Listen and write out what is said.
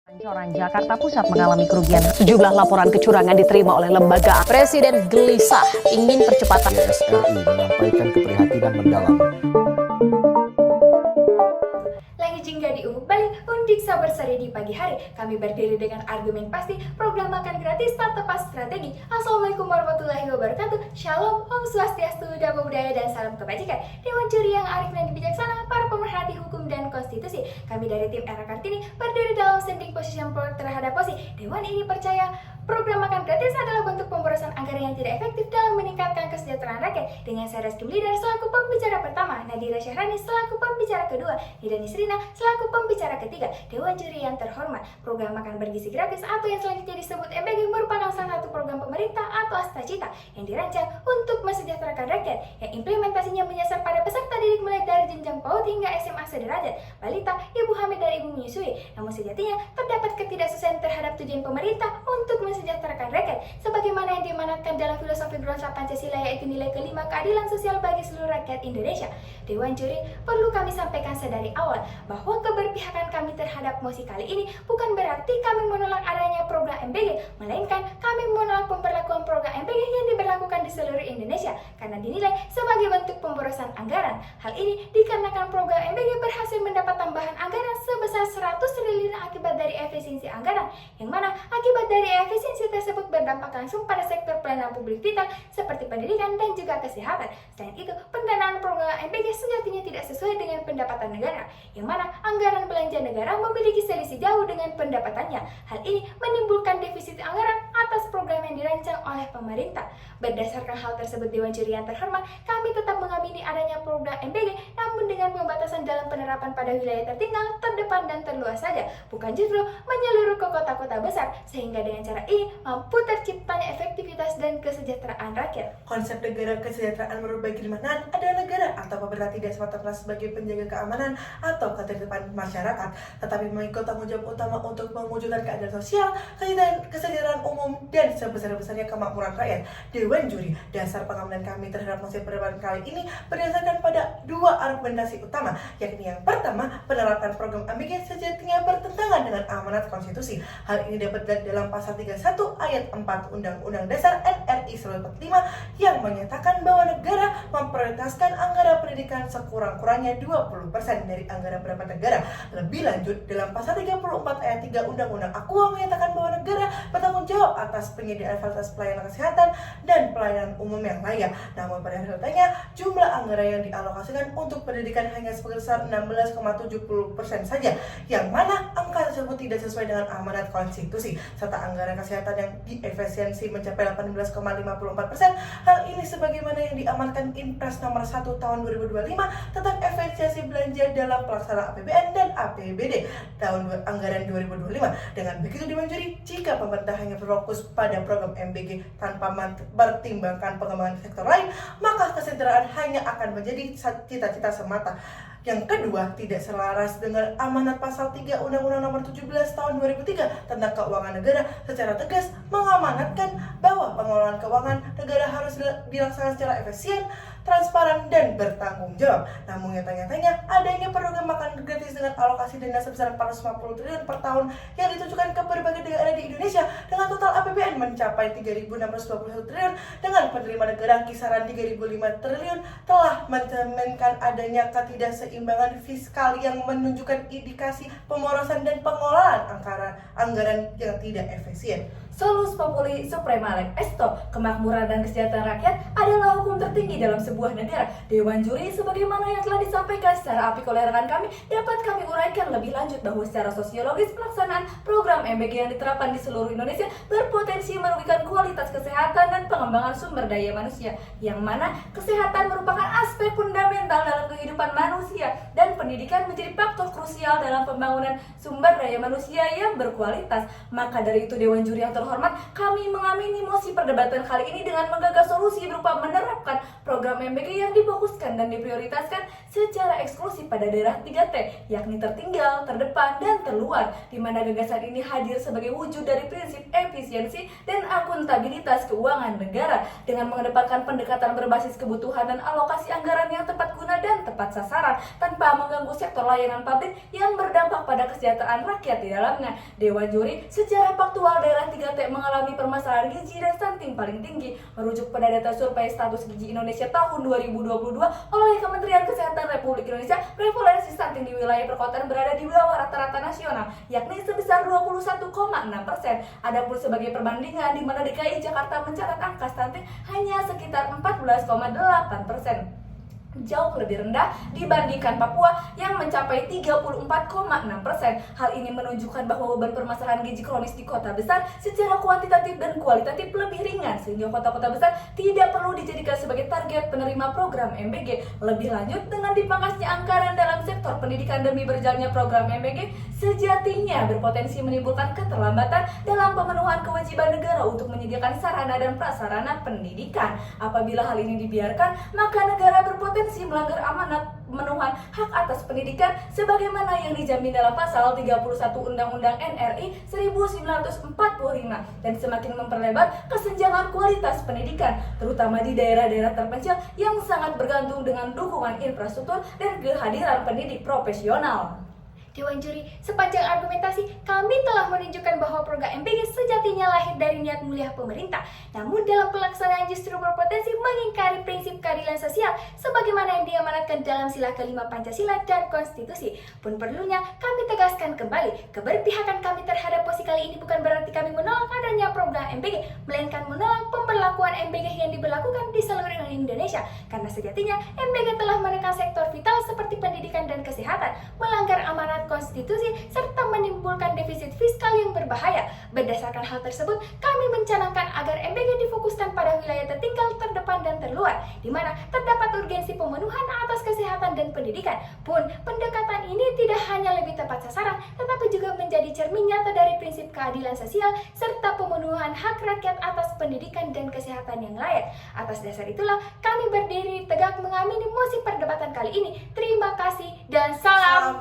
Pancoran Jakarta Pusat mengalami kerugian. Sejumlah laporan kecurangan diterima oleh lembaga. Presiden gelisah ingin percepatan. PSRI menyampaikan keprihatinan mendalam. Lagi jingga diunggah balik undik sabar sore di pagi hari. Kami berdiri dengan argumen pasti, program makan gratis tak tepat strategi. Assalamualaikum warahmatullahi wabarakatuh. Shalom, Om Swastiastu, Namo Buddhaya, dan salam kebajikan. Dewan juri yang arif dan bijaksana, para pemerhati hukum dan konstitusi. Kami dari tim Era Kartini berdiri dalam standing position terhadap posisi. Dewan ini percaya program makan gratis adalah bentuk pemborosan anggaran yang tidak efektif dalam meningkatkan kesejahteraan rakyat. Dengan saya Reski Leader selaku pembicara pertama, Nadira Syahrani selaku pembicara kedua, Nidani Srina selaku pembicara ketiga. Dewan juri yang terhormat, program makan bergizi gratis atau yang selanjutnya disebut MBG merupakan salah satu program pemerintah atau Astacita yang dirancang untuk mesejahterakan rakyat, yang implementasinya menyasar pada peserta didik mulai dari jenjang PAUD hingga SMA sederajat, balita, ibu hamil dan ibu menyusui. Namun sejatinya terdapat ketidaksesuaian terhadap tujuan pemerintah untuk mesejahterakan rakyat, sebagaimana yang diamanatkan dalam filosofi berusaha Pancasila, yaitu nilai kelima keadilan sosial bagi seluruh rakyat Indonesia. Dewan juri, perlu kami sampaikan sedari awal bahwa keberpihakan kami terhadap mosi kali ini bukan berarti kami menolak adanya program MBG, melainkan kami menolak pemberlakuan program MBG yang diberlakukan di seluruh Indonesia karena dinilai sebagai bentuk pemborosan anggaran. Hal ini dikarenakan program MBG berhasil mendapat tambahan anggaran sebesar 100 triliun akibat dari efisiensi anggaran, yang mana akibat dari efisiensi tersebut berdampak langsung pada sektor pelayanan publik vital seperti pendidikan dan juga kesehatan. Selain itu, pendanaan program MBG sejatinya tidak sesuai dengan pendapatan negara, yang mana anggaran belanja negara memiliki selisih jauh dengan pendapatannya. Hal ini menimbulkan defisit anggaran atas program yang dirancang oleh pemerintah. Berdasarkan hal tersebut, Dewan Juri yang terhormat, kami tetap mengamini adanya program MBG, namun dengan pembatasan dalam penerapan pada wilayah tertinggal, terdepan, dan terluas saja, bukan justru menyeluruh ke kota-kota besar, sehingga dengan cara ini mampu terciptanya efektivitas dan kesejahteraan rakyat. Konsep negara kesejahteraan menurut Bagirmanan adalah negara atau pemerintah tidak semata-mata sebagai penjaga keamanan atau ketertiban masyarakat, tetapi memiliki tanggung jawab utama untuk mewujudkan keadilan sosial, kesejahteraan umum, dan sebesar-besarnya kemakmuran rakyat. Dewan juri, dasar pengamanan kami terhadap mosi perdebatan kali ini berdasarkan pada dua argumentasi utama, yakni yang pertama, penerapan program MBG sejatinya bertentangan dengan amanat konstitusi. Hal ini dapat dilihat dalam pasal 31 ayat 4 Undang-Undang Dasar NRI 1945 yang menyatakan bahwa negara memprioritaskan anggaran pendidikan sekurang-kurangnya 20% dari anggaran pendapatan negara. Lebih lanjut, dalam pasal 34 ayat 3 Undang-Undang Aqua menyatakan bahwa negara bertanggung jawab atas penyediaan fasilitas pelayanan kesehatan dan pelayanan umum yang layak. Namun pada realitanya, jumlah anggaran yang dialokasikan untuk pendidikan hanya sebesar 16,70% saja, yang mana angka tersebut tidak sesuai dengan amanat konstitusi, serta anggaran kesehatan yang diefisiensi mencapai 18,54%. Hal ini sebagaimana yang diamankan Impres nomor 1 tahun 2025 tentang efisiensi belanja dalam pelaksanaan APBN dan APBD tahun anggaran 2025. Dengan begitu, Dewan Juri, jika pemerintah hanya berfokus pada program MBG tanpa mempertimbangkan pengembangan sektor lain, maka kesejahteraan hanya akan menjadi cita-cita semata. Yang kedua, tidak selaras dengan amanat pasal 3 Undang-Undang Nomor 17 Tahun 2003 tentang Keuangan Negara secara tegas mengamanatkan bahwa pengelolaan keuangan negara harus dilaksanakan secara efisien, transparan, dan bertanggung jawab. Namun nyata-nyatanya adanya program makan gratis dengan alokasi dana sebesar 450 triliun per tahun yang ditujukan ke berbagai daerah di Indonesia dengan total APBN mencapai 3.621 triliun dengan penerima negara kisaran 3.005 triliun telah mencerminkan adanya ketidakseimbangan fiskal yang menunjukkan indikasi pemborosan dan pengelolaan anggaran yang tidak efisien. Solus Populi Suprema Lex Esto, kemakmuran dan kesejahteraan rakyat adalah hukum tertinggi dalam sebuah negara. Dewan juri, sebagaimana yang telah disampaikan secara apik oleh rekan kami, dapat kami uraikan lebih lanjut bahwa secara sosiologis pelaksanaan program MBG yang diterapkan di seluruh Indonesia berpotensi merugikan kualitas kesehatan dan pengembangan sumber daya manusia, yang mana kesehatan merupakan aspek fundamental dalam kehidupan manusia dan pendidikan menjadi faktor krusial dalam pembangunan sumber daya manusia yang berkualitas. Maka dari itu, Dewan juri yang terhormat, kami mengamini mosi perdebatan kali ini dengan menggagas solusi berupa menerapkan program MBG yang difokuskan dan diprioritaskan secara eksklusif pada daerah 3T, yakni tertinggal, terdepan, dan terluar, di mana gagasan ini hadir sebagai wujud dari prinsip efisiensi dan akuntabilitas keuangan negara dengan mengedepankan pendekatan berbasis kebutuhan dan alokasi anggaran yang tepat guna dan tepat sasaran tanpa mengganggu sektor layanan publik yang berdampak pada kesejahteraan rakyat di dalamnya. Dewan Juri, secara faktual daerah 3T mengalami permasalahan gizi dan stunting paling tinggi merujuk pada data survei status gizi Indonesia tahun 2022 oleh Kementerian Kesehatan Republik Indonesia. Prevalensi stunting di wilayah perkotaan berada di bawah rata-rata nasional, yakni sebesar 21,6%. Adapun sebagai perbandingan, di mana DKI Jakarta mencatat angka stunting hanya sekitar 14,8%. Jauh lebih rendah dibandingkan Papua yang mencapai 34,6%. Hal ini menunjukkan bahwa beban permasalahan gizi kronis di kota besar secara kuantitatif dan kualitatif lebih ringan, sehingga kota-kota besar tidak perlu dijadikan sebagai target penerima program MBG. Lebih lanjut, dengan dipangkasnya anggaran dalam sektor pendidikan demi berjalannya program MBG, sejatinya berpotensi menimbulkan keterlambatan dalam pemenuhan kewajiban negara untuk menyediakan sarana dan prasarana pendidikan. Apabila hal ini dibiarkan, maka negara berpotensi melanggar amanat pemenuhan hak atas pendidikan sebagaimana yang dijamin dalam pasal 31 Undang-Undang NRI 1945 dan semakin memperlebar kesenjangan kualitas pendidikan terutama di daerah-daerah terpencil yang sangat bergantung dengan dukungan infrastruktur dan kehadiran pendidik profesional. Dewan Juri, sepanjang argumentasi, kami telah menunjukkan bahwa program MBG sejatinya lahir dari niat mulia pemerintah. Namun dalam pelaksanaan justru berpotensi mengingkari prinsip keadilan sosial sebagaimana yang diamanatkan dalam sila kelima Pancasila dan Konstitusi. Pun perlunya kami tegaskan kembali, keberpihakan kami terhadap posisi kali ini bukan berarti kami menolak adanya program MBG, melainkan menolak pemberlakuan MBG yang diberlakukan di seluruh Indonesia. Karena sejatinya MBG telah menekan sektor vital seperti pendidikan dan kesehatan, melanggar amanat konstitusi, serta menimbulkan defisit fiskal yang berbahaya. Berdasarkan hal tersebut, kami mencanangkan agar MBG difokuskan pada wilayah tertinggal, terdepan, dan terluar, di mana terdapat urgensi pemenuhan atas kesehatan dan pendidikan. Pun, pendekatan ini tidak hanya lebih tepat sasaran, tetapi juga menjadi cermin nyata dari prinsip keadilan sosial, serta pemenuhan hak rakyat atas pendidikan dan kesehatan yang layak. Atas dasar itulah, kami berdiri tegak mengamini mosi perdebatan kali ini. Terima kasih dan salam